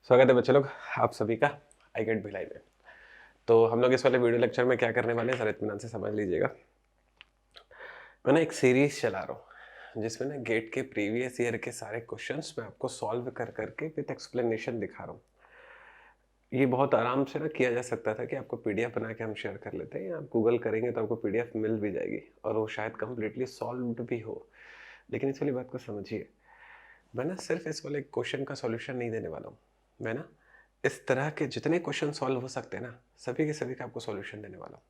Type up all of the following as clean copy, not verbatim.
स्वागत है बच्चे लोग आप सभी का आई गेट भिलाई में। तो हम लोग इस वाले वीडियो लेक्चर में क्या करने वाले हैं सर इत्मीनान से समझ लीजिएगा। मैं ना एक सीरीज चला रहा हूँ जिसमें ना गेट के प्रीवियस ईयर के सारे क्वेश्चंस मैं आपको सॉल्व कर करके विद एक्सप्लेनेशन दिखा रहा हूँ। ये बहुत आराम से ना किया जा सकता था कि आपको पीडीएफ बना के हम शेयर कर लेते हैं, आप गूगल करेंगे तो आपको पीडीएफ मिल भी जाएगी और वो शायद कम्प्लीटली सॉल्व भी हो। लेकिन इस वाली बात को समझिए, मैं ना सिर्फ इस वाले क्वेश्चन का सॉल्यूशन नहीं देने वाला हूँ। मैं ना इस तरह के जितने क्वेश्चन सॉल्व हो सकते हैं ना, सभी के सभी का आपको सॉल्यूशन देने वाला हूँ।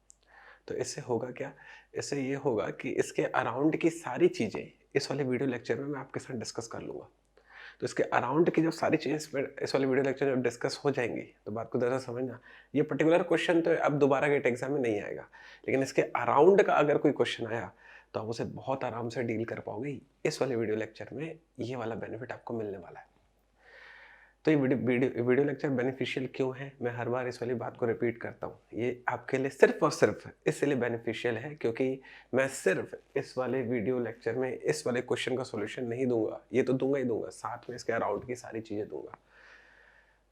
तो इससे होगा क्या, इससे ये होगा कि इसके अराउंड की सारी चीज़ें इस वाले वीडियो लेक्चर में मैं आपके साथ डिस्कस कर लूँगा। तो इसके अराउंड की जब सारी चीज़ें इस वाले वीडियो लेक्चर में जब डिस्कस हो जाएंगी तो बात को ज़रा समझना, ये पर्टिकुलर क्वेश्चन तो अब दोबारा गेट एग्जाम में नहीं आएगा, लेकिन इसके अराउंड का अगर कोई क्वेश्चन आया तो आप उसे बहुत आराम से डील कर पाओगे। इस वाले वीडियो लेक्चर में ये वाला बेनिफिट आपको मिलने वाला है। तो ये वीडियो लेक्चर बेनिफिशियल क्यों है, मैं हर बार इस वाली बात को रिपीट करता हूँ। ये आपके लिए सिर्फ और सिर्फ इसलिए बेनिफिशियल है क्योंकि मैं सिर्फ इस वाले वीडियो लेक्चर में इस वाले क्वेश्चन का सॉल्यूशन नहीं दूंगा, ये तो दूंगा ही दूंगा, साथ में इसके अराउंड की सारी चीज़ें दूंगा।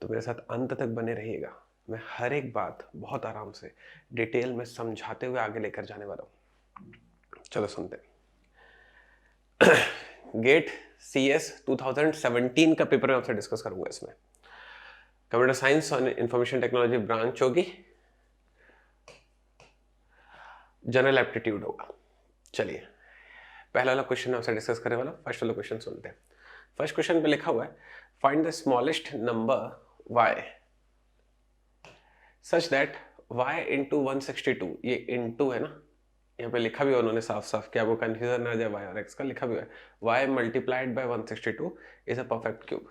तो मेरे साथ अंत तक बने रहिएगा। मैं हर एक बात बहुत आराम से डिटेल में समझाते हुए आगे लेकर जाने वाला हूँ। चलो सुनते हैं। गेट CS 2017 का पेपर मैं आपसे डिस्कस करूंगा। इसमें कंप्यूटर साइंस और इंफॉर्मेशन टेक्नोलॉजी ब्रांच होगी, जनरल एप्टीट्यूड होगा। चलिए पहला वाला क्वेश्चन आपसे डिस्कस करने वाला। फर्स्ट वाला क्वेश्चन सुनते हैं। फर्स्ट क्वेश्चन पे लिखा हुआ है find the smallest number y such that y into 162, ये इंटू है ना, यहाँ पे लिखा भी है उन्होंने साफ साफ कि आपको कंफ्यूजन ना आ जाए, y और x का लिखा भी है y multiplied by 162 is a perfect cube.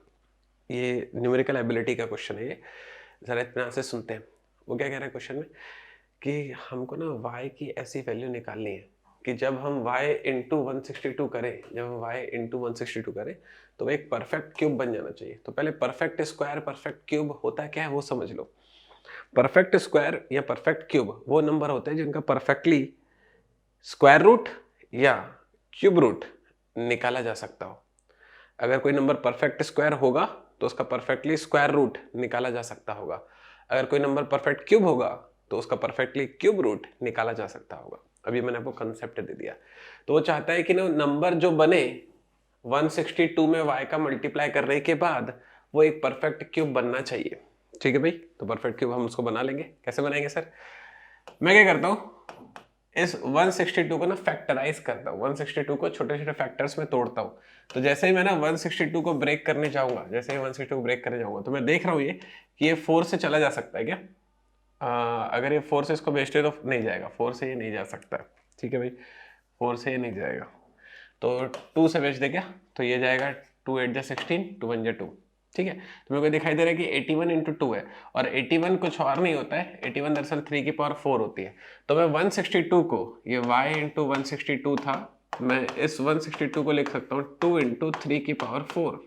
ये न्यूमेरिकल एबिलिटी का क्वेश्चन है। ये जरा इतना से सुनते हैं। वो क्या कह रहा है क्वेश्चन में कि हमको ना y की ऐसी वैल्यू निकालनी है कि जब हम y इंटू 162 करें, जब हम y इंटू 162 करें तो एक परफेक्ट क्यूब बन जाना चाहिए। तो पहले परफेक्ट स्क्वायर परफेक्ट क्यूब होता क्या है वो समझ लो। परफेक्ट स्क्वायर या परफेक्ट क्यूब वो नंबर होते हैं जिनका परफेक्टली स्क्वायर रूट या क्यूब रूट निकाला जा सकता हो। अगर कोई नंबर परफेक्ट स्क्वायर होगा तो उसका परफेक्टली स्क्वायर रूट निकाला जा सकता होगा। अगर कोई नंबर परफेक्ट क्यूब होगा तो उसका परफेक्टली क्यूब रूट निकाला जा सकता होगा। अभी मैंने आपको कंसेप्ट दे दिया। तो वो चाहता है कि ना नंबर जो बने 162 में y का मल्टीप्लाई करने के बाद वो एक परफेक्ट क्यूब बनना चाहिए। ठीक है भाई, तो परफेक्ट क्यूब हम उसको बना लेंगे। कैसे बनाएंगे सर? मैं क्या करता हूँ, इस 162 को ना फैक्टराइज करता हूँ, 162 को छोटे छोटे फैक्टर्स में तोड़ता हूँ। तो जैसे ही मैं ना 162 को ब्रेक करने जाऊंगा, जैसे ही 162 को ब्रेक करने जाऊंगा तो मैं देख रहा हूँ ये कि ये 4 से चला जा सकता है क्या? अगर ये 4 से इसको बेचते तो नहीं जाएगा, 4 से ये नहीं जा सकता। ठीक है भाई, 4 से ये नहीं जाएगा। तो 2 से बेच दे क्या, तो ये जाएगा 2 8 जा 16, 2 1 जा 2। ठीक है, तो मेरे को दिखाई दे रहा है कि 81 इंटू 2 है और 81 कुछ और नहीं होता है, 81 दरअसल 3 की पावर 4 होती है। तो मैं 162 को, ये y इंटू 162 था, मैं इस 162 को लिख सकता हूँ 2 इंटू 3 की पावर 4।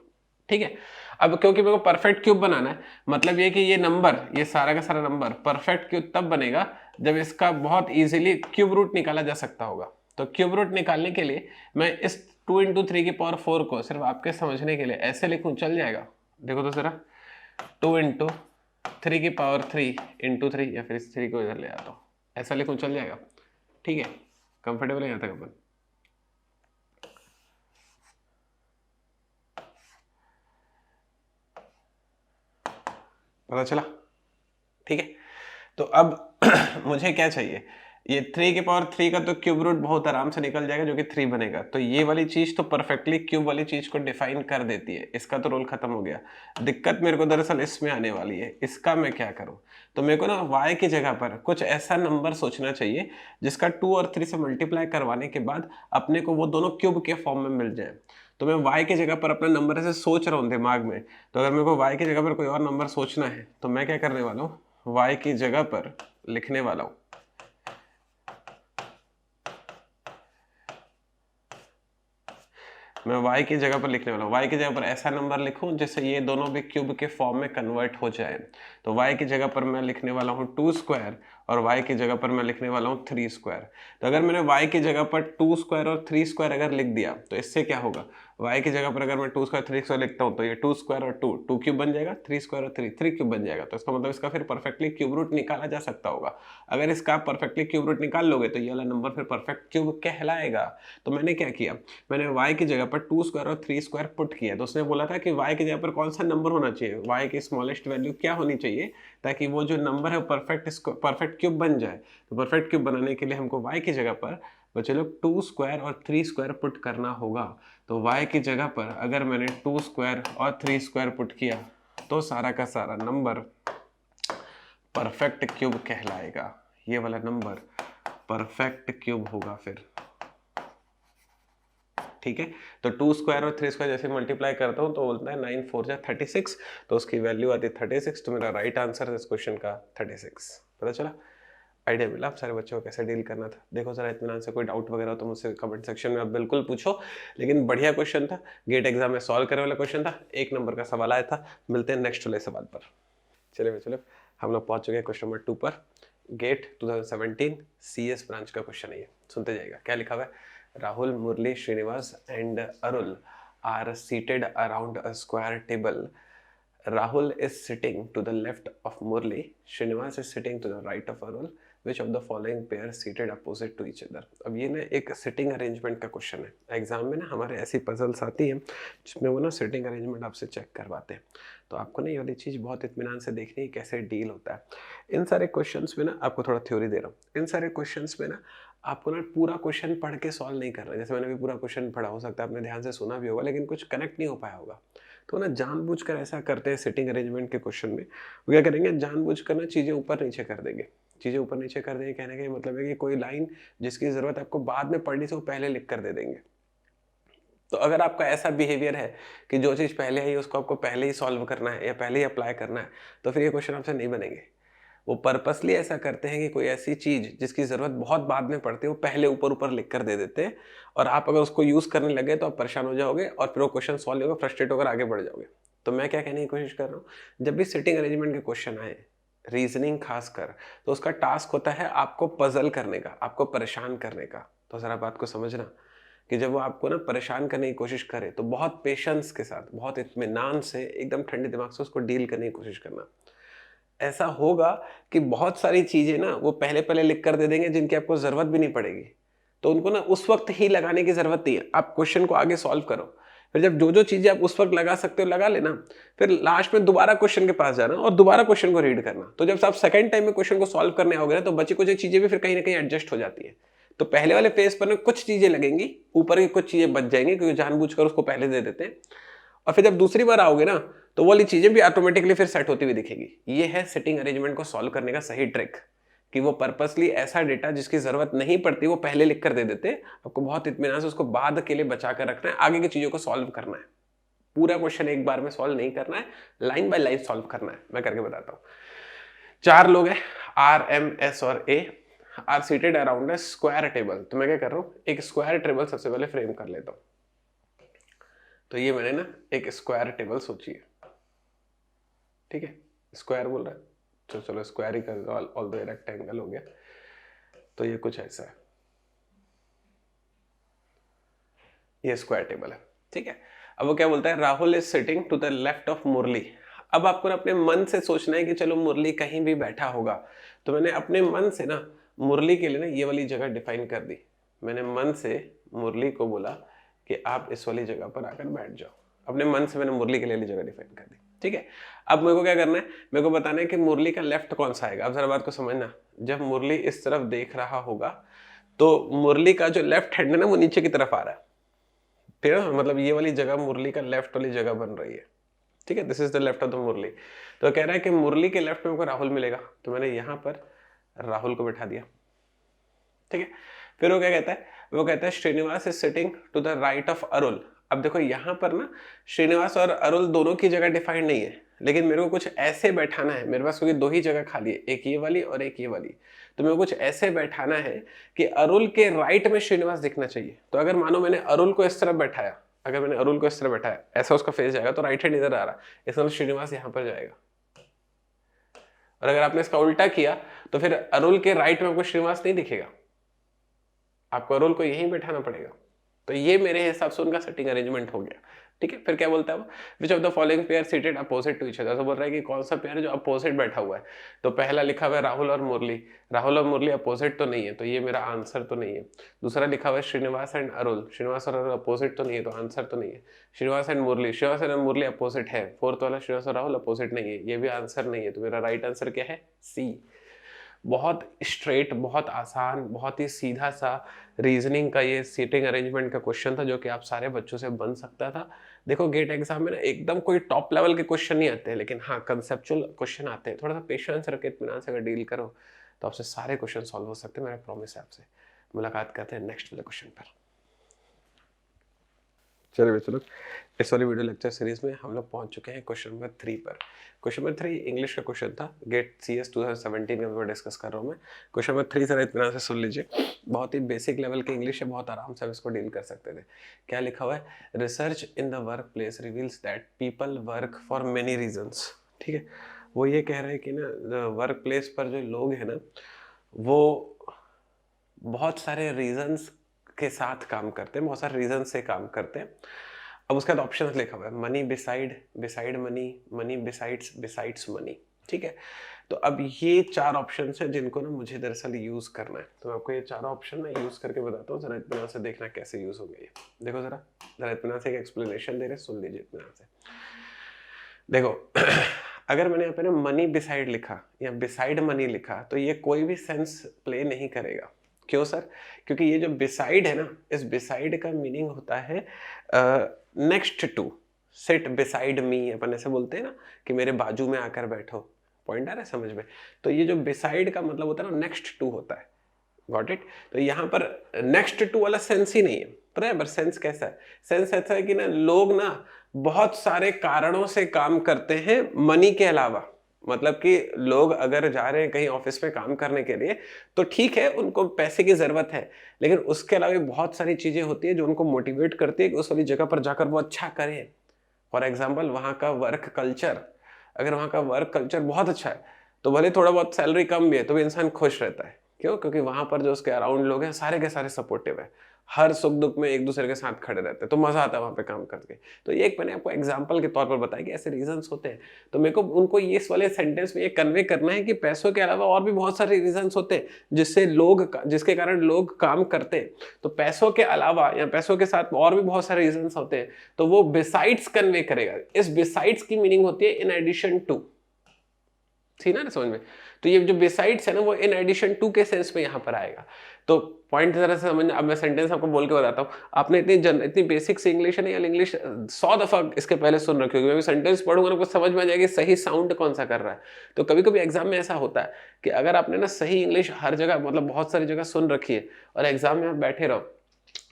ठीक है, अब क्योंकि मेरे को परफेक्ट क्यूब बनाना है, मतलब ये कि ये नंबर, ये सारा का सारा नंबर परफेक्ट क्यूब तब बनेगा जब इसका बहुत इजीली क्यूब रूट निकाला जा सकता होगा। तो क्यूब रूट निकालने के लिए मैं इस 2 इंटू 3 की पावर 4 को सिर्फ आपके समझने के लिए ऐसे लिखूं, चल जाएगा? देखो तो जरा, 2 इंटू 3 की पावर 3 इंटू 3, या फिर इस 3 को इधर ले आता हूँ, ऐसा लिखूं, चल जाएगा? ठीक है, कंफर्टेबल है यहाँ तक अपन? पता चला? ठीक है, तो अब मुझे क्या चाहिए, ये 3 की पावर 3 का तो क्यूब रूट बहुत आराम से निकल जाएगा जो कि 3 बनेगा। तो ये वाली चीज तो परफेक्टली क्यूब वाली चीज को डिफाइन कर देती है, इसका तो रोल खत्म हो गया। दिक्कत मेरे को दरअसल इसमें आने वाली है, इसका मैं क्या करूं? तो मेरे को ना y की जगह पर कुछ ऐसा नंबर सोचना चाहिए जिसका 2 और 3 से मल्टीप्लाई करवाने के बाद अपने को वो दोनों क्यूब के फॉर्म में मिल जाए। तो मैं y की जगह पर अपना नंबर ऐसे सोच रहा हूँ दिमाग में। तो अगर मेरे को y की जगह पर कोई और नंबर सोचना है तो मैं क्या करने वाला हूँ, y की जगह पर लिखने वाला हूँ मैं y की जगह पर लिखने वाला हूँ, y की जगह पर ऐसा नंबर लिखूं जिससे ये दोनों भी क्यूब के फॉर्म में कन्वर्ट हो जाए। तो y की जगह पर मैं लिखने वाला हूँ 2 स्क्वायर और y की जगह पर मैं लिखने वाला हूँ 3 स्क्वायर। तो अगर मैंने y की जगह पर 2 स्क्वायर और 3 स्क्वायर अगर लिख दिया तो इससे क्या होगा, y की जगह पर अगर मैं 2 स्क्वायर 3 स्क्वायर लिखता हूँ तो ये 2 स्क्वायर और 2 क्यूब बन जाएगा, 3 स्क्वायर और 3 क्यूब बन जाएगा। तो इसका मतलब इसका फिर परफेक्टली क्यूब रूट निकाला जा सकता होगा। अगर इसका परफेक्टली क्यूब रूट निकाल लोगे तो ये वाला नंबर फिर परफेक्ट क्यूब कहलाएगा। तो मैंने क्या किया, मैंने y की जगह पर 2 स्क्वायर और 3 स्क्वायर पुट किया। तो उसने बोला था कि y की जगह पर कौन सा नंबर होना चाहिए, y की स्मॉलेस्ट वैल्यू क्या होनी चाहिए ताकि वो जो नंबर है परफेक्ट क्यूब बन जाए। तो परफेक्ट क्यूब बनाने के लिए हमको y की जगह पर बच्चे लोग 2 स्क्वायर और 3 स्क्वायर पुट करना होगा। तो y की जगह पर अगर मैंने 2 स्क्वायर और 3 स्क्वायर पुट किया तो सारा का सारा नंबर परफेक्ट क्यूब कहलाएगा। ये वाला नंबर परफेक्ट क्यूब होगा फिर, ठीक है। तो 2 स्क्वायर और 3 स्क्वायर जैसे मल्टीप्लाई करता हूँ तो बोलता है 9 4 जा 36, तो उसकी वैल्यू आती है 36। तो मेरा राइट आंसर है इस क्वेश्चन का 36। पता चला, आइडिया मिला आप सारे बच्चों को कैसे डील करना था। देखो जरा इत्मीनान से, कोई डाउट वगैरह हो तो मुझसे कमेंट सेक्शन में आप बिल्कुल पूछो। लेकिन बढ़िया क्वेश्चन था, गेट एग्जाम में सॉल्व करने वाला क्वेश्चन था, 1 नंबर का सवाल आया था। मिलते हैं नेक्स्ट वाले सवाल पर। चलिए हम लोग पहुंच चुके हैं क्वेश्चन नंबर 2 पर। गेट 2017 CS ब्रांच का क्वेश्चन है ये, सुनते जाइएगा। क्या लिखा हुआ है, Rahul, Murali, Srinivas and Arul are seated around a square table. Rahul is sitting to the left of Murli. Srinivas is sitting to the right of Arul. Which of the following pair seated opposite to each other? अब ये ना एक sitting arrangement का question है। Exam में ना हमारे ऐसी पजल्स आती हैं जिसमें वो ना सिटिंग अरेंजमेंट आपसे चेक करवाते हैं। तो आपको ना ये वाली चीज़ बहुत इत्मीनान से देखनी है कैसे डील होता है। इन सारे क्वेश्चंस में ना आपको थोड़ा थ्योरी दे रहा हूँ। इन सारे क्वेश्चंस में ना आपको ना पूरा क्वेश्चन पढ़ के सॉल्व नहीं करना है। जैसे मैंने भी पूरा क्वेश्चन पढ़ा, हो सकता है आपने ध्यान से सुना भी होगा लेकिन कुछ कनेक्ट नहीं हो पाया होगा। तो ना जानबूझकर ऐसा करते हैं सिटिंग अरेंजमेंट के क्वेश्चन में, वो क्या करेंगे, जानबूझकर ना चीज़ें ऊपर नीचे कर देंगे। चीज़ें ऊपर नीचे कर देंगे कहने का मतलब है कि कोई लाइन जिसकी ज़रूरत आपको बाद में पढ़नी से वो पहले लिख कर दे देंगे। तो अगर आपका ऐसा बिहेवियर है कि जो चीज़ पहले आई उसको आपको पहले ही सॉल्व करना है या पहले ही अप्लाई करना है, तो फिर ये क्वेश्चन आपसे नहीं बनेंगे। वो पर्पसली ऐसा करते हैं कि कोई ऐसी चीज़ जिसकी ज़रूरत बहुत बाद में पड़ती है वो पहले ऊपर ऊपर लिख कर दे देते हैं, और आप अगर उसको यूज़ करने लगे तो आप परेशान हो जाओगे और फिर वो क्वेश्चन सॉल्व होगा, फ्रस्ट्रेट होकर आगे बढ़ जाओगे। तो मैं क्या कहने की कोशिश कर रहा हूँ, जब भी सिटिंग अरेंजमेंट के क्वेश्चन आए, रीजनिंग खासकर, तो उसका टास्क होता है आपको पजल करने का, आपको परेशान करने का। तो ज़रा बात को समझना कि जब वो आपको ना परेशान करने की कोशिश करे तो बहुत पेशेंस के साथ, बहुत इत्मीनान से, एकदम ठंडे दिमाग से उसको डील करने की कोशिश करना। ऐसा होगा कि बहुत सारी चीज़ें ना वो पहले पहले लिख कर दे देंगे जिनकी आपको ज़रूरत भी नहीं पड़ेगी, तो उनको ना उस वक्त ही लगाने की ज़रूरत नहीं है। आप क्वेश्चन को आगे सॉल्व करो, फिर जब जो जो चीज़ें आप उस वक्त लगा सकते हो लगा लेना, फिर लास्ट में दोबारा क्वेश्चन के पास जाना और दोबारा क्वेश्चन को रीड करना। तो जब आप सेकंड टाइम में क्वेश्चन को सॉल्व करने आओगे ना तो बची कुछ चीज़ें भी फिर कहीं ना कहीं एडजस्ट हो जाती है। तो पहले वाले पेज पर ना कुछ चीज़ें लगेंगी, ऊपर की कुछ चीज़ें बच जाएंगी क्योंकि जानबूझकर उसको पहले दे देते हैं, और फिर जब दूसरी बार आओगे ना तो वो वाली चीजें भी ऑटोमेटिकली फिर सेट होती हुई दिखेगी। ये है सिटिंग अरेंजमेंट को सॉल्व करने का सही ट्रिक, कि वो पर्पसली ऐसा डेटा जिसकी जरूरत नहीं पड़ती वो पहले लिख कर दे देते, आपको बहुत इत्मीनान से उसको बाद के लिए बचा कर रखना है, आगे की चीजों को सॉल्व करना है। पूरा क्वेश्चन एक बार में सॉल्व नहीं करना है, लाइन बाय लाइन सॉल्व करना है। मैं करके बताता हूँ। 4 लोग हैं, R, M, S और A are seated around a square table. तो मैं क्या कर रहा हूँ, एक स्क्वायर टेबल सबसे पहले फ्रेम कर लेता हूँ। तो ये मैंने ना एक स्क्वायर टेबल सोची है, ठीक है, स्क्वायर बोल रहा है तो चलो स्क्वायर ही कर दो, ऑल द रेक्टेंगल हो गया। तो ये कुछ ऐसा है, ये स्क्वायर टेबल है, ठीक है। अब वो क्या बोलता है, Rahul is sitting to the left of Murali. अब आपको अपने मन से सोचना है कि चलो मुरली कहीं भी बैठा होगा, तो मैंने अपने मन से ना मुरली के लिए ना ये वाली जगह डिफाइन कर दी। मैंने मन से मुरली को बोला कि आप इस वाली जगह पर आकर बैठ जाओ। अपने मन से मैंने मुरली के लिए जगह डिफाइन कर दी, ठीक है। अब मेरे को क्या करना है, मेरे को बताना है कि मुरली का लेफ्ट कौन सा आएगा। अब जरा बात को समझना, जब मुरली इस तरफ देख रहा होगा तो मुरली का जो लेफ्ट हैंड है ना वो नीचे की तरफ आ रहा है, फिर मतलब ये वाली जगह मुरली का लेफ्ट वाली जगह बन रही है, ठीक है। This is the left of the Murali. तो कह रहा है कि मुरली के लेफ्ट में हमको राहुल मिलेगा, तो मैंने यहां पर राहुल को बैठा दिया, ठीक है। फिर वो क्या कहता है, वो कहता है Srinivas is sitting to the right of Arul. अब देखो यहां पर ना श्रीनिवास और अरुल दोनों की जगह डिफाइंड नहीं है, लेकिन मेरे को कुछ ऐसे बैठाना है, मेरे पास क्योंकि 2 ही जगह खाली है, एक ये वाली और एक ये वाली, तो मेरे को कुछ ऐसे बैठाना है कि अरुल के राइट में श्रीनिवास दिखना चाहिए। तो अगर मानो मैंने अरुल को इस तरफ बैठाया, अगर मैंने अरुल को इस तरफ बैठाया, ऐसा उसका फेस जाएगा तो राइट हैंड इधर आ रहा है, इसका मतलब श्रीनिवास यहां पर जाएगा। और अगर आपने इसका उल्टा किया तो फिर अरुल के राइट में आपको श्रीनिवास नहीं दिखेगा, आपको अरुल को यहीं बैठाना पड़ेगा। तो ये मेरे हिसाब से उनका सेटिंग अरेंजमेंट हो गया, ठीक है। फिर क्या बोलता है वो, which of the following pair seated opposite to each other, तो बोल रहा है कि कौन सा पेयर जो अपोजिट बैठा हुआ है। तो पहला लिखा हुआ है राहुल और मुरली, राहुल और मुरली अपोजिट तो नहीं है, तो ये मेरा आंसर तो नहीं है। दूसरा लिखा हुआ है श्रीनिवास एंड अरुल, श्रीनिवास और अरुल अपोजिट तो नहीं है, तो आंसर तो नहीं है। Srinivas and Murali, Srinivas and Murali opposite है। फोर्थ वाला श्रीनिवास और राहुल अपोजिट नहीं है, ये भी आंसर नहीं है। तो मेरा राइट आंसर क्या है, सी। बहुत स्ट्रेट, बहुत आसान, बहुत ही सीधा सा रीजनिंग का ये सीटिंग अरेंजमेंट का क्वेश्चन था, जो कि आप सारे बच्चों से बन सकता था। देखो गेट एग्जाम में ना एकदम कोई टॉप लेवल के क्वेश्चन नहीं आते हैं, लेकिन हाँ कंसेप्चुअल क्वेश्चन आते हैं। थोड़ा सा पेशेंस रख के इत्मीनान से अगर डील करो तो आपसे सारे क्वेश्चन सॉल्व हो सकते हैं, मेरा प्रॉमिस है आपसे। मुलाकात करते हैं नेक्स्ट वाले क्वेश्चन पर। चलिए चलो, इस वाली वीडियो लेक्चर सीरीज में हम लोग पहुंच चुके हैं क्वेश्चन नंबर 3 पर। क्वेश्चन नंबर 3 इंग्लिश का क्वेश्चन था, गेट CS 2017 का मैं डिस्कस कर रहा हूँ मैं। क्वेश्चन नंबर 3 जरा इतना से सुन लीजिए, बहुत ही बेसिक लेवल की इंग्लिश है, बहुत आराम से आप इसको डील कर सकते थे। क्या लिखा हुआ है, research in the work place reveals that people work for many reasons. ठीक है, वो ये कह रहे हैं कि ना वर्क प्लेस पर जो लोग हैं ना, वो बहुत सारे रीजन्स के साथ काम करते हैं, बहुत सारे रीजन से काम करते हैं। अब उसके बाद ऑप्शन लिखा हुआ है money beside, beside money, money besides, besides money. ठीक है, तो अब ये 4 ऑप्शन है जिनको ना मुझे दरअसल यूज करना है। तो मैं आपको ये 4 ऑप्शन ना यूज करके बताता हूँ, जरा इत्मीनान से देखना कैसे यूज होंगे ये। देखो जरा इत्मीनान से एक एक्सप्लेनेशन दे रहे, सुन लीजिए इत्मीनान से। देखो अगर मैंने यहाँ पे ना मनी बिसाइड लिखा या बिसाइड मनी लिखा, तो ये कोई भी सेंस प्ले नहीं करेगा। क्यों सर? क्योंकि ये जो बिसाइड है ना, इस बिसाइड का मीनिंग होता है next to, sit beside me, अपन ऐसे बोलते हैं ना कि मेरे बाजू में आकर बैठो। पॉइंट आ रहा है समझ में? तो ये जो बिसाइड का मतलब होता है ना, नेक्स्ट टू होता है। Got it? तो यहाँ पर नेक्स्ट टू वाला सेंस ही नहीं है, पता है? पर सेंस कैसा है? सेंस ऐसा है कि ना लोग ना बहुत सारे कारणों से काम करते हैं मनी के अलावा। मतलब कि लोग अगर जा रहे हैं कहीं ऑफिस में काम करने के लिए, तो ठीक है उनको पैसे की जरूरत है, लेकिन उसके अलावा बहुत सारी चीजें होती है जो उनको मोटिवेट करती है कि उस वाली जगह पर जाकर वो अच्छा करें। फॉर एग्जाम्पल वहाँ का वर्क कल्चर, अगर वहाँ का वर्क कल्चर बहुत अच्छा है, तो भले थोड़ा बहुत सैलरी कम भी है तो भी इंसान खुश रहता है। क्यों? क्योंकि वहां पर जो उसके अराउंड लोग हैं सारे के सारे सपोर्टिव है, हर सुख दुख में एक दूसरे के साथ खड़े रहते हैं, तो मजा आता है वहां पे काम करके। तो ये एक मैंने आपको एग्जांपल के तौर पर बताया कि ऐसे रीजंस होते हैं। तो मेरे को उनको ये इस वाले सेंटेंस में ये कन्वे करना है कि पैसों के अलावा और भी बहुत सारे रीजंस होते हैं जिससे जिसके कारण लोग काम करते हैं। तो पैसों के अलावा या पैसों के साथ और भी बहुत सारे रीजंस होते हैं, तो वो बिसाइड्स कन्वे करेगा। इस बिसाइड्स की मीनिंग होती है इन एडिशन टू। थी ना समझ में? तो ये जो बिसाइड्स है ना, वो इन एडिशन टू के सेंस में यहाँ पर आएगा। तो पॉइंट जरा से समझना। अब मैं सेंटेंस आपको बोल के बताता हूँ। आपने इतनी बेसिक से इंग्लिश है ना, इंग्लिश 100 दफा इसके पहले सुन रखी होगी। मैं सेंटेंस पढ़ूंगा ना, आपको समझ में आ जाएगी सही साउंड कौन सा कर रहा है। तो कभी कभी एग्जाम में ऐसा होता है कि अगर आपने ना सही इंग्लिश हर जगह, मतलब बहुत सारी जगह सुन रखी है, और एग्जाम में आप बैठे रहो,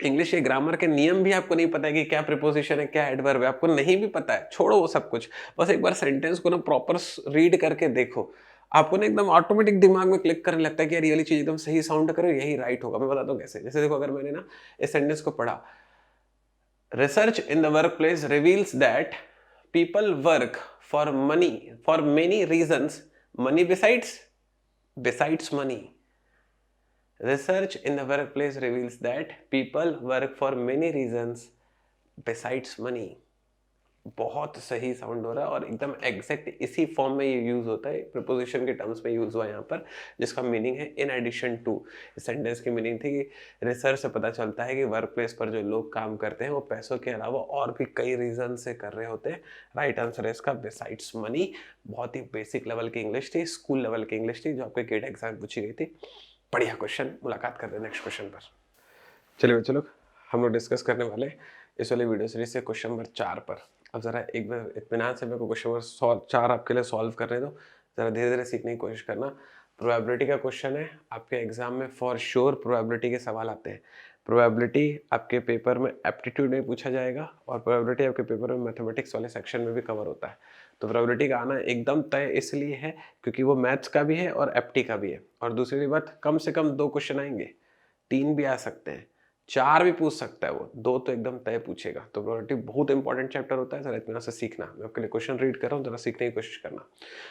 इंग्लिश के ग्रामर के नियम भी आपको नहीं पता है कि क्या प्रीपोजिशन है, क्या एडवर्ब है, आपको नहीं भी पता है, छोड़ो वो सब कुछ। बस एक बार सेंटेंस को ना प्रॉपर रीड करके देखो, आपको ना एकदम ऑटोमेटिक दिमाग में क्लिक करने लगता है कि यार ये वाली चीज एकदम सही साउंड करो, यही राइट होगा। मैं बताता हूँ कैसे। जैसे देखो, अगर मैंने ना इस सेंटेंस को पढ़ा, research in the work place reveals that people work for money for many reasons, money besides money. Research in the workplace reveals that people work for many reasons besides money। बहुत सही sound हो रहा है और एकदम exact इसी form में ये यूज होता है, प्रीपोजिशन के टर्म्स में यूज हुआ यहाँ पर, जिसका मीनिंग है इन एडिशन टू। इस सेंटेंस की मीनिंग थी कि रिसर्च से पता चलता है कि वर्क प्लेस पर जो लोग काम करते हैं वो पैसों के अलावा और भी कई रीजन से कर रहे होते हैं। राइट आंसर है इसका बिसाइड्स मनी। बहुत ही बेसिक लेवल की इंग्लिश थी, स्कूल लेवल की इंग्लिश थी, जो आपके गेट एग्जाम पूछी गई थी। बढ़िया क्वेश्चन। मुलाकात करते हैं नेक्स्ट क्वेश्चन पर। चलिए बच्चों लोग, हम लोग डिस्कस करने वाले इस वाले वीडियो सीरीज से क्वेश्चन नंबर 4 पर। अब जरा एक बार इत्मीनान से मेरे को क्वेश्चन नंबर 4 आपके लिए सॉल्व करने दो, जरा धीरे धीरे सीखने की कोशिश करना। प्रोबेबिलिटी का क्वेश्चन है, आपके एग्जाम में फॉर श्योर प्रोबेबिलिटी के सवाल आते हैं। प्रोबेबिलिटी आपके पेपर में एप्टीट्यूड में पूछा जाएगा, और प्रोबेबिलिटी आपके पेपर में मैथमेटिक्स वाले सेक्शन में भी कवर होता है। तो प्रोबेबिलिटी का आना एकदम तय इसलिए है क्योंकि वो मैथ्स का भी है और एप्टी का भी है। और दूसरी बात, कम से कम 2 क्वेश्चन आएंगे, 3 भी आ सकते हैं, 4 भी पूछ सकता है वो, 2 तो एकदम तय पूछेगा। तो प्रोबेबिलिटी बहुत इंपॉर्टेंट चैप्टर होता है, जरा इतना से सीखना। मैं आपके लिए क्वेश्चन रीड कर रहा हूँ, जरा सीखने की कोशिश करना।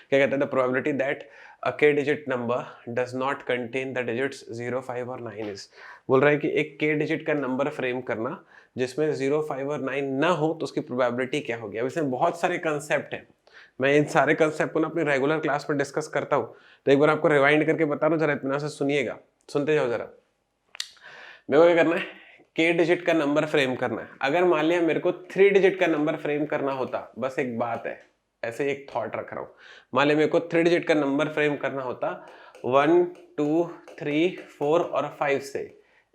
क्या कहता है, the probability that a k digit number does not contain the digits 0, 5 और 9 इज। बोल रहा है कि एक k डिजिट का नंबर फ्रेम करना जिसमें 0, 5 और 9 ना हो तो उसकी प्रोबेबिलिटी क्या होगी। अब इसमें बहुत सारे कंसेप्ट हैं, मैं इन सारे कंसेप्ट को ना अपनी रेगुलर क्लास में डिस्कस करता हूँ, तो एक बार आपको रिवाइंड करके बता रहा हूँ, जरा इतना से सुनिएगा, सुनते जाओ जरा। मेरे को क्या करना है, k डिजिट का नंबर फ्रेम करना है। अगर मान लिया मेरे को 3 डिजिट का नंबर फ्रेम करना होता, बस एक बात है, ऐसे एक थॉट रख रहा हूं, मान लिया मेरे को 3 डिजिट का नंबर फ्रेम करना होता 1, 2, 3, 4 और 5 से।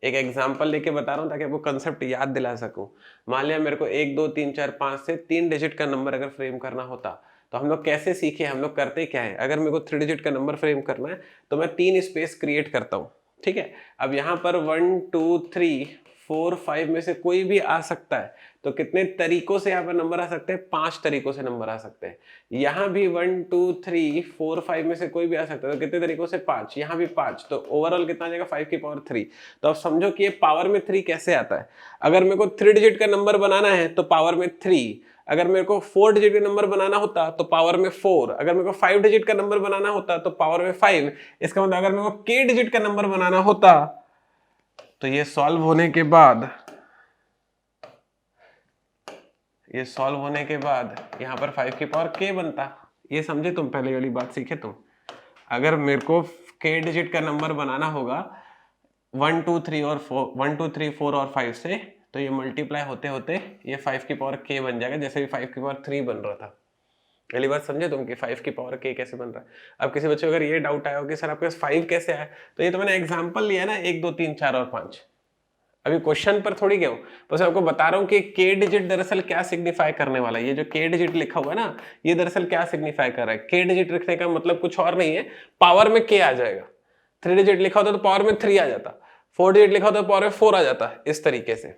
एक एग्जांपल लेके बता रहा हूं ताकि आपको कंसेप्ट याद दिला सकूं। मान लिया मेरे को 1, 2, 3, 4, 5 से 3 डिजिट का नंबर अगर फ्रेम करना होता, तो हम लोग कैसे सीखे, हम लोग करते क्या है, अगर मेरे को 3 डिजिट का नंबर फ्रेम करना है तो मैं 3 स्पेस क्रिएट करता हूँ, ठीक है। अब यहाँ पर 1, 2, 3, 4, 5 में से कोई भी आ सकता है, तो कितने तरीकों से यहाँ पर नंबर आ सकते हैं, 5 तरीकों से नंबर आ सकते हैं। यहाँ भी 1, 2, 3, 4, 5 में से कोई भी आ सकता है, तो कितने तरीकों से, 5। यहाँ भी 5, तो ओवरऑल कितना आ जाएगा, 5 की पावर 3। तो अब समझो कि ये पावर में 3 कैसे आता है। अगर मेरे को 3 डिजिट का नंबर बनाना है तो पावर में 3, अगर मेरे को 4 डिजिट का नंबर बनाना होता तो पावर में 4, अगर मेरे को 5 डिजिट का नंबर बनाना होता तो पावर में 5। इसका मतलब अगर मेरे को k डिजिट का नंबर बनाना होता तो ये सॉल्व होने के बाद, यहां पर 5 की पावर k बनता। ये समझे तुम, पहले वाली बात सीखे तुम। अगर मेरे को k डिजिट का नंबर बनाना होगा 1, 2, 3 और 4, 1, 2, 3, 4 और 5 से, तो ये मल्टीप्लाई होते होते ये 5 की पावर k बन जाएगा, जैसे भी 5 की पावर 3 बन रहा था। पहली बात समझे तुम कि 5 की पावर k कैसे बन रहा है। अब किसी बच्चे को अगर ये डाउट आया हो कि सर आपके पास 5 कैसे आया, तो ये तो मैंने एग्जांपल लिया ना, 1, 2, 3, 4 और 5। अभी क्वेश्चन पर थोड़ी गया हूं, बस आपको बता रहा हूं कि k डिजिट दरअसल क्या सिग्निफाई करने वाला है। ये जो k डिजिट लिखा हुआ है ना, ये दरअसल क्या सिग्निफाई कर रहा है। k डिजिट लिखने का मतलब कुछ और नहीं है, पावर में k आ जाएगा। 3 डिजिट लिखा होता तो पावर में 3 आ जाता, 4 डिजिट लिखा होता तो पावर में 4 आ जाता, इस तरीके से।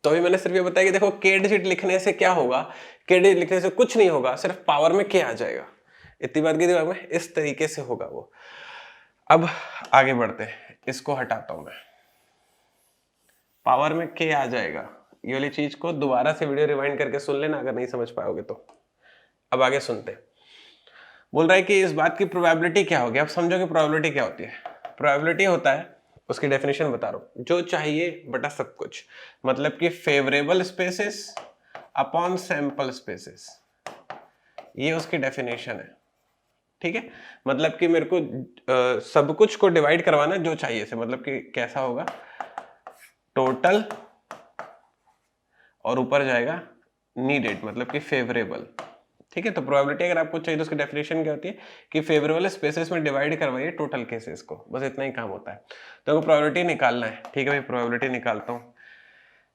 तो अभी मैंने सिर्फ ये बताया कि देखो k डिजिट लिखने से क्या होगा, k डिजिट लिखने से कुछ नहीं होगा, सिर्फ पावर में k आ जाएगा। इतनी बात की दिमाग में, इस तरीके से होगा वो। अब आगे बढ़ते हैं, इसको हटाता हूं मैं, पावर में k आ जाएगा। ये वाली चीज को दोबारा से वीडियो रिवाइंड करके सुन लेना अगर नहीं समझ पाओगे तो। अब आगे सुनते, बोल रहा है कि इस बात की प्रोबेबिलिटी क्या होगी। अब समझो कि प्रोबेबिलिटी क्या होती है। प्रोबेबिलिटी होता है, उसकी डेफिनेशन बता रहा हूं, जो चाहिए बटा सब कुछ, मतलब कि favourable spaces upon sample spaces, ये उसकी डेफिनेशन है, ठीक है। मतलब कि मेरे को सब कुछ को डिवाइड करवाना जो चाहिए से, मतलब कि कैसा होगा, टोटल और ऊपर जाएगा नीडेड, मतलब कि फेवरेबल, ठीक है। तो प्रोबेबिलिटी अगर आपको चाहिए तो उसकी डेफिनेशन क्या होती है कि फेवरेबल स्पेसेस में डिवाइड करवाइए टोटल केसेस को, बस इतना ही काम होता है। तो प्रोबेबिलिटी निकालना है, ठीक है भाई, प्रोबेबिलिटी निकालता हूं।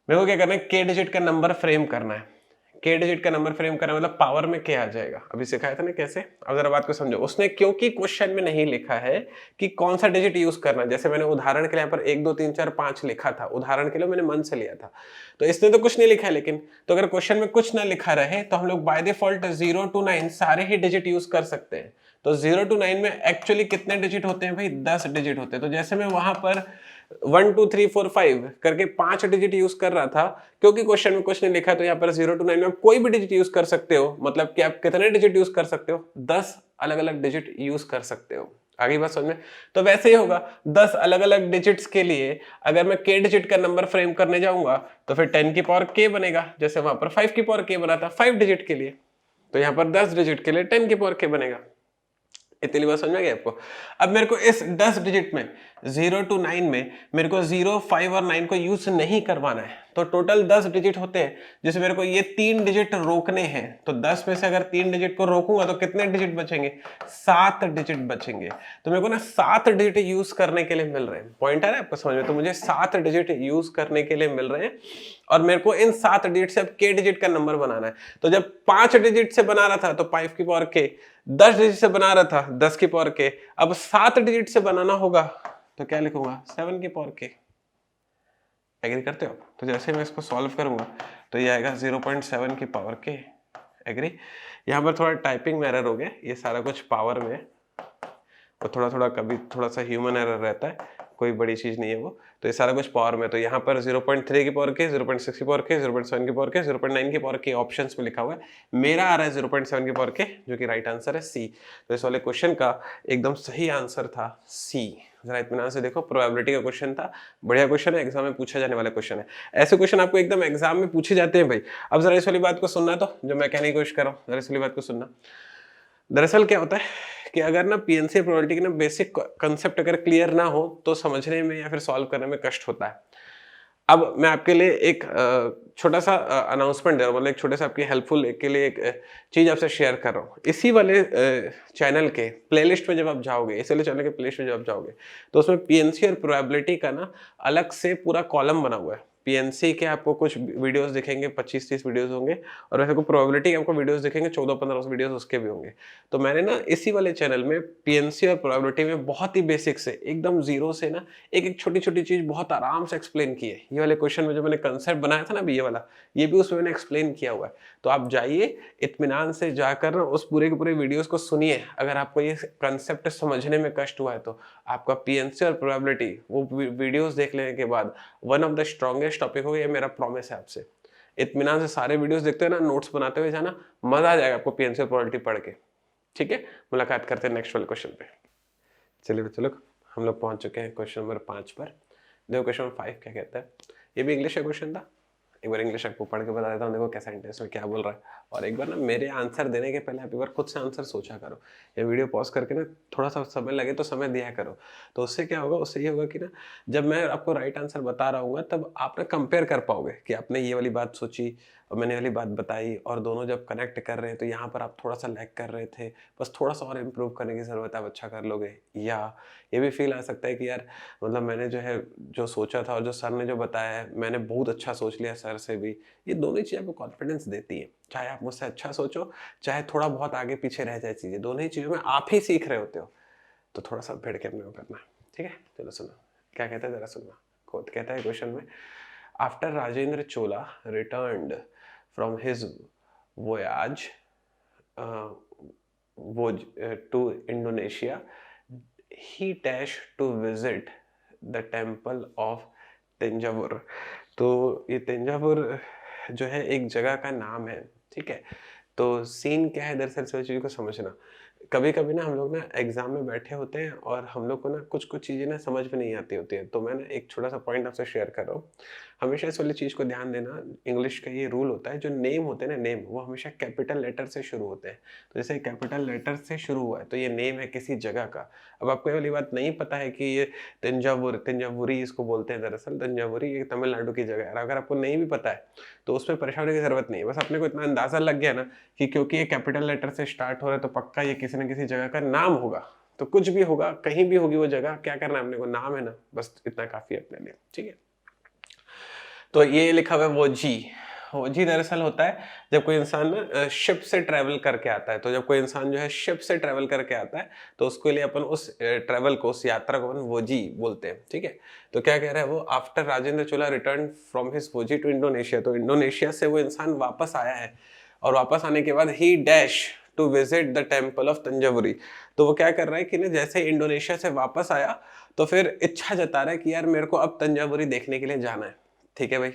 मेरे को क्या करना है, k डिजिट का नंबर फ्रेम करना है। k डिजिट का नंबर फ्रेम करना मतलब पावर में k आ जाएगा। अभी सिखाया था ना कैसे। अब जरा बात को समझो, उसने क्योंकि क्वेश्चन में नहीं लिखा है कि कौन सा डिजिट यूज करना है, जैसे मैंने उदाहरण के लिए यहाँ पर 1, 2, 3, 4, 5 लिखा था, उदाहरण के लिए मैंने मन से लिया था, तो इसने तो कुछ नहीं लिखा है। लेकिन तो अगर क्वेश्चन में कुछ ना लिखा रहे तो हम लोग बाय डिफॉल्ट 0 to 9 सारे ही डिजिट यूज कर सकते हैं। तो 0 to 9 में एक्चुअली कितने डिजिट होते हैं भाई, 10 डिजिट होते हैं। तो जैसे मैं वहां पर 1, 2, 3, 4, 5 करके 5 डिजिट यूज कर रहा था, क्योंकि क्वेश्चन में कुछ नहीं लिखा, तो यहाँ पर 0 to 9 में कोई भी डिजिट यूज कर सकते हो। मतलब कि आप कितने डिजिट यूज कर सकते हो, 10 अलग अलग डिजिट यूज कर सकते हो। आगे बात समझ में। तो वैसे ही होगा, 10 अलग अलग डिजिट्स के लिए अगर मैं k डिजिट का नंबर फ्रेम करने जाऊंगा तो फिर 10 की पावर k बनेगा, जैसे वहां पर 5 की पावर k बना था 5 डिजिट के लिए, तो यहाँ पर 10 डिजिट के लिए 10 की पावर k बनेगा। इतनी बात समझ में आ गई आपको। अब मेरे को इस 10 डिजिट में 0 to 9 में मेरे को 0, 5 और 9 को यूज नहीं करवाना है, तो टोटल 10 डिजिट होते हैं, जिसे मेरे को ये 3 डिजिट रोकने हैं। तो 10 में से अगर 3 डिजिट को रोकूंगा तो कितने डिजिट बचेंगे, 7 डिजिट बचेंगे। तो मेरे को ना 7 डिजिट यूज करने के लिए मिल रहे हैं। पॉइंट है ना आपको समझ में। तो मुझे 7 डिजिट यूज करने के लिए मिल रहे हैं और मेरे को इन 7 डिजिट से अब k डिजिट का नंबर बनाना है। तो जब 5 डिजिट से बना रहा था तो 5 की पावर k, 10 डिजिट से बना रहा था 10 की पावर k, अब 7 डिजिट से बनाना होगा तो क्या लिखूंगा, 7 की पावर k। एग्री करते हो। तो जैसे मैं इसको सॉल्व करूंगा तो ये आएगा 0.7 की पावर k। एग्री। यहाँ पर थोड़ा टाइपिंग में एरर हो गया, ये सारा कुछ पावर में है, और थोड़ा थोड़ा कभी थोड़ा सा ह्यूमन एरर रहता है, कोई बड़ी चीज़ नहीं है वो। तो ये सारा कुछ पावर में, तो यहाँ पर 0.3 की पावर के, 0.6 की पावर के, 0.7 की पावर के, 0.9 की पावर के ऑप्शंस में लिखा हुआ है। मेरा आ रहा है 0.7 की पावर के, जो कि राइट आंसर है सी। तो इस वाले क्वेश्चन का एकदम सही आंसर था सी। जरा इत्मीनान से देखो, प्रोबेबिलिटी का क्वेश्चन था, बढ़िया क्वेश्चन है, एग्जाम में पूछा जाने वाला क्वेश्चन है। ऐसे क्वेश्चन आपको एकदम एग्जाम में पूछे जाते हैं भाई। अब जरा इस वाली बात को सुनना, तो जो मैं कहने की कोशिश कर रहा हूँ, जरा इस वाली बात को सुनना। दरअसल क्या होता है कि अगर ना पीएनसी प्रोबेबिलिटी की ना बेसिक कंसेप्ट अगर क्लियर ना हो तो समझने में या फिर सॉल्व करने में कष्ट होता है। अब मैं आपके लिए एक छोटा सा अनाउंसमेंट दे रहा हूँ, मतलब एक छोटे सा आपकी हेल्पफुल के लिए एक चीज आपसे शेयर कर रहा हूँ। इसी वाले चैनल के प्लेलिस्ट में जब आप जाओगे, इसी वाले चैनल के प्लेलिस्ट में जब आप जाओगे, तो उसमें पीएनसी और प्रोबेबिलिटी का ना अलग से पूरा कॉलम बना हुआ है। पीएनसी के आपको कुछ वीडियोस दिखेंगे, 25-30 वीडियोस होंगे, और वैसे को प्रोबेबिलिटी के आपको वीडियोस दिखेंगे 14-15 वीडियोस उसके भी होंगे। तो मैंने ना इसी वाले चैनल में पीएनसी और प्रोबेबिलिटी में बहुत ही बेसिक से एकदम जीरो से ना एक एक छोटी छोटी चीज बहुत आराम से एक्सप्लेन की है। ये वाले क्वेश्चन में जो मैंने कंसेप्ट बनाया था ना अभी ये वाला, ये भी उसमें मैंने एक्सप्लेन किया हुआ है। तो आप जाइए इत्मीनान से जाकर ना उस पूरे के पूरे वीडियोस को सुनिए। अगर आपको ये कंसेप्ट समझने में कष्ट हुआ है तो आपका पीएनसी और प्रोबेबिलिटी वो वीडियोस देख लेने के बाद one of the strongest topic होगा, ये मेरा प्रॉमिस है आपसे। इत्मीनान से सारे वीडियोस देखते हैं ना, नोट्स बनाते हुए जाना, मजा आ जाएगा आपको पीएनसी और प्रोबेबिलिटी पढ़ के। ठीक है, मुलाकात करते हैं नेक्स्ट वाले क्वेश्चन पे। चलिए बच्चों लोग, हम लोग पहुंच चुके हैं क्वेश्चन नंबर 5 पर। देखो क्वेश्चन नंबर 5 क्या कहता है, ये भी इंग्लिश का क्वेश्चन था। एक बार इंग्लिश आपको पढ़ के बता देता हूँ, देखो कैसा सेंटेंस में क्या बोल रहा है। और एक बार ना मेरे आंसर देने के पहले आप एक बार खुद से आंसर सोचा करो। ये वीडियो पॉज करके ना थोड़ा सा समय लगे तो समय दिया करो। तो उससे क्या होगा, उससे ये होगा कि ना जब मैं आपको राइट आंसर बता रहा हूँ तब आप ना कंपेयर कर पाओगे कि आपने ये वाली बात सोची और मैंने वाली बात बताई, और दोनों जब कनेक्ट कर रहे हैं तो यहाँ पर आप थोड़ा सा लैग कर रहे थे, बस थोड़ा सा और इम्प्रूव करने की ज़रूरत है, आप अच्छा कर लोगे। या ये भी फील आ सकता है कि यार मतलब मैंने जो है जो सोचा था और जो सर ने जो बताया है मैंने बहुत अच्छा सोच लिया सर से भी। ये दोनों चीज़ें आपको कॉन्फिडेंस देती है, चाहे आप मुझसे अच्छा सोचो, चाहे थोड़ा बहुत आगे पीछे रह जाए चीज़ें, दोनों ही चीज़ों में आप ही सीख रहे होते हो। तो थोड़ा सा भिड़ के अपने को करना है, ठीक है। चलो सुनो क्या कहता है, जरा सुनना। खुद कहता है क्वेश्चन में, after Rajendra Chola returned from his voyage to Indonesia, he dashed to visit the temple of Thanjavur. तो ये तंजावुर जो है एक जगह का नाम है, ठीक है। तो सीन क्या है, दरअसल सभी चीज़ को समझना। कभी कभी ना हम लोग ना एग्जाम में बैठे होते हैं और हम लोग को ना कुछ कुछ चीज़ें ना समझ में नहीं आती होती है। तो मैं ना एक छोटा सा पॉइंट आपसे शेयर कर रहा हूँ, हमेशा इस वाली चीज़ को ध्यान देना। इंग्लिश का ये रूल होता है, जो नेम होते हैं ना, नेम वो हमेशा कैपिटल लेटर से शुरू होते हैं। तो जैसे कैपिटल लेटर से शुरू हुआ है तो ये नेम है किसी जगह का। अब आपको ये वाली बात नहीं पता है कि ये तंजावुर, तंजावुरी इसको बोलते हैं, दरअसल तंजावुरी ये तमिलनाडु की जगह है। अगर आपको नहीं भी पता है तो उसमें परेशान होने की जरूरत नहीं है। बस अपने को इतना अंदाजा लग गया ना कि क्योंकि ये कैपिटल लेटर से स्टार्ट हो रहा है तो पक्का ये किसी न किसी जगह का नाम होगा। तो कुछ भी होगा, कहीं भी होगी वो जगह, क्या करना है अपने को, नाम है ना, बस इतना काफी है अपने लिए, ठीक है। तो ये लिखा हुआ है वो जी दरअसल होता है जब कोई इंसान ना शिप से ट्रैवल करके आता है। तो जब कोई इंसान जो है शिप से ट्रैवल करके आता है तो उसके लिए अपन उस ट्रैवल को, उस यात्रा को अपन वोजी बोलते हैं, ठीक है। तो क्या कह रहा है वो, after Rajendra Chola return from his voyage to Indonesia, तो इंडोनेशिया से वो इंसान वापस आया है और वापस आने के बाद he dash to visit the temple of Thanjavur. तो वो क्या कर रहा है कि ना जैसे इंडोनेशिया से वापस आया तो फिर इच्छा जता रहा है कि यार मेरे को अब तंजावुरी देखने के लिए जाना है, ठीक है भाई,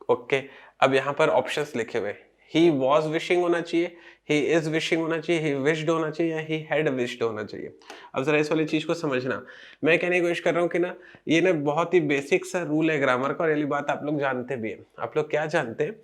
ओके। अब यहाँ पर ऑप्शंस लिखे हुए, ही वॉज विशिंग होना चाहिए, ही इज विशिंग होना चाहिए, ही विश्ड होना चाहिए, या ही हैड विश्ड होना चाहिए। अब जरा इस वाली चीज को समझना। मैं कहने की कोशिश कर रहा हूँ कि ना ये ना बहुत ही बेसिक सा रूल है ग्रामर का, और ये बात आप लोग जानते भी हैं। आप लोग क्या जानते हैं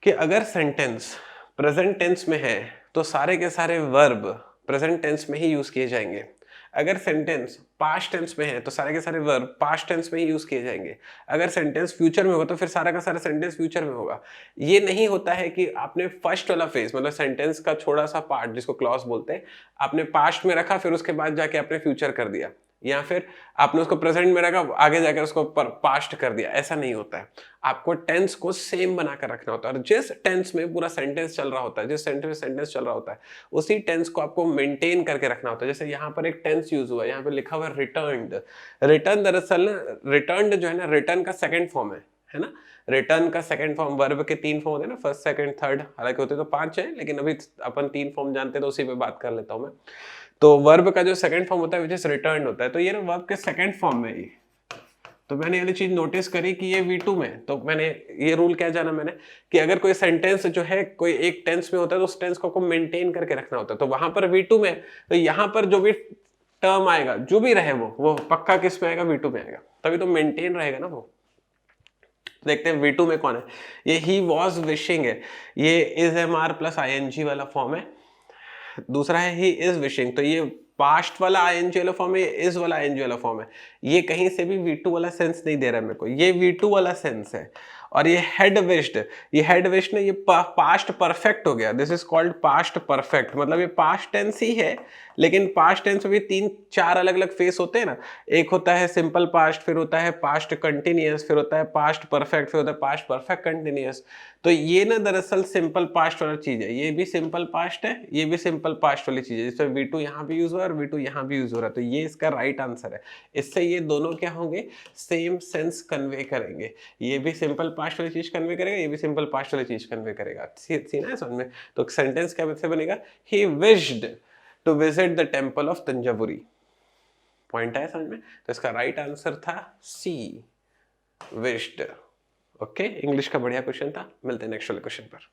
कि अगर सेंटेंस प्रेजेंट टेंस में है तो सारे के सारे वर्ब प्रेजेंट टेंस में ही यूज किए जाएंगे। अगर सेंटेंस पास्ट टेंस में है तो सारे के सारे वर्ब पास्ट टेंस में ही यूज किए जाएंगे। अगर सेंटेंस फ्यूचर में होगा तो फिर सारा का सारा सेंटेंस फ्यूचर में होगा। ये नहीं होता है कि आपने फर्स्ट वाला फेज, मतलब सेंटेंस का छोटा सा पार्ट जिसको क्लॉज बोलते हैं, आपने पास्ट में रखा फिर उसके बाद जाके आपने फ्यूचर कर दिया, या फिर आपने उसको प्रेजेंट में रखा आगे जाकर उसको पास्ट कर दिया। ऐसा नहीं होता है। आपको टेंस को सेम बनाकर रखना होता है, और जिस टेंस में पूरा सेंटेंस चल रहा होता है, जिस सेंटेंस में सेंटेंस चल रहा होता है उसी टेंस को आपको मेंटेन करके रखना होता है। जैसे यहाँ पर एक टेंस यूज हुआ है, यहाँ पे लिखा हुआ है रिटर्न्ड। रिटर्न दरअसल रिटर्न्ड जो है ना, रिटर्न का सेकंड फॉर्म है ना। रिटर्न का सेकंड फॉर्म, वर्ब के 3 फॉर्म होते हैं ना, फर्स्ट सेकंड थर्ड, हालांकि होते तो 5 है लेकिन अभी अपन 3 फॉर्म जानते हैं तो उसी पे बात कर लेता हूं मैं। तो वर्ब का जो सेकंड फॉर्म होता है विच इज रिटर्न होता है, तो ये ना वर्ब के सेकंड फॉर्म में ही। तो मैंने ये चीज नोटिस करी कि ये V2 में, तो मैंने ये रूल क्या जाना मैंने कि अगर कोई सेंटेंस जो है कोई एक टेंस में होता है तो उस टेंस को आपको मेंटेन करके रखना होता है, तो वहां पर V2 में, तो यहाँ पर जो भी टर्म आएगा जो भी रहे वो पक्का किस में आएगा, V2 में आएगा, तभी तो मेंटेन रहेगा ना वो। देखते हैं V2 में कौन है, ये ही वॉज विशिंग है, ये इज MR प्लस ING वाला फॉर्म है। दूसरा है ही इज विशिंग, तो ये पास्ट वाला ING वाला फॉर्म है, इज वाला ING वाला फॉर्म है। ये कहीं से भी V2 वाला सेंस नहीं दे रहा है मेरे को, ये V2 वाला सेंस है। और ये हेड विश्ड, ये हेड विश्ड ने ये पास्ट परफेक्ट हो गया, this is called past perfect, मतलब ये पास्ट टेंस ही है, लेकिन पास्ट टेंस में भी 3-4 अलग अलग फेस होते हैं ना, एक होता है सिंपल पास्ट, फिर होता है पास्ट कंटिन्यूअस, फिर होता है पास्ट परफेक्ट, फिर होता है पास्ट परफेक्ट कंटिन्यूअस। तो ये ना दरअसल सिंपल पास्ट वाला चीज है, ये भी सिंपल पास्ट है, ये भी सिंपल पास्ट वाली चीज है, जिसमें V2 यहाँ भी यूज हो रहा है और V2 यहाँ भी यूज हो रहा है, तो ये इसका राइट आंसर है। इससे ये दोनों क्या होंगे, सेम सेंस कन्वे करेंगे, ये भी सिंपल पास्ट वाली चीज कन्वे करेगा, ये भी सिंपल पास्ट वाली चीज कन्वे करेगा। सीना है समझ में? तो सेंटेंस क्या से बनेगा, he wished to visit the temple of Thanjavur. Point है समझ में? तो इसका राइट आंसर था सी, विश्ड। ओके, इंग्लिश का बढ़िया क्वेश्चन था। मिलते हैं नेक्स्ट वाले क्वेश्चन पर।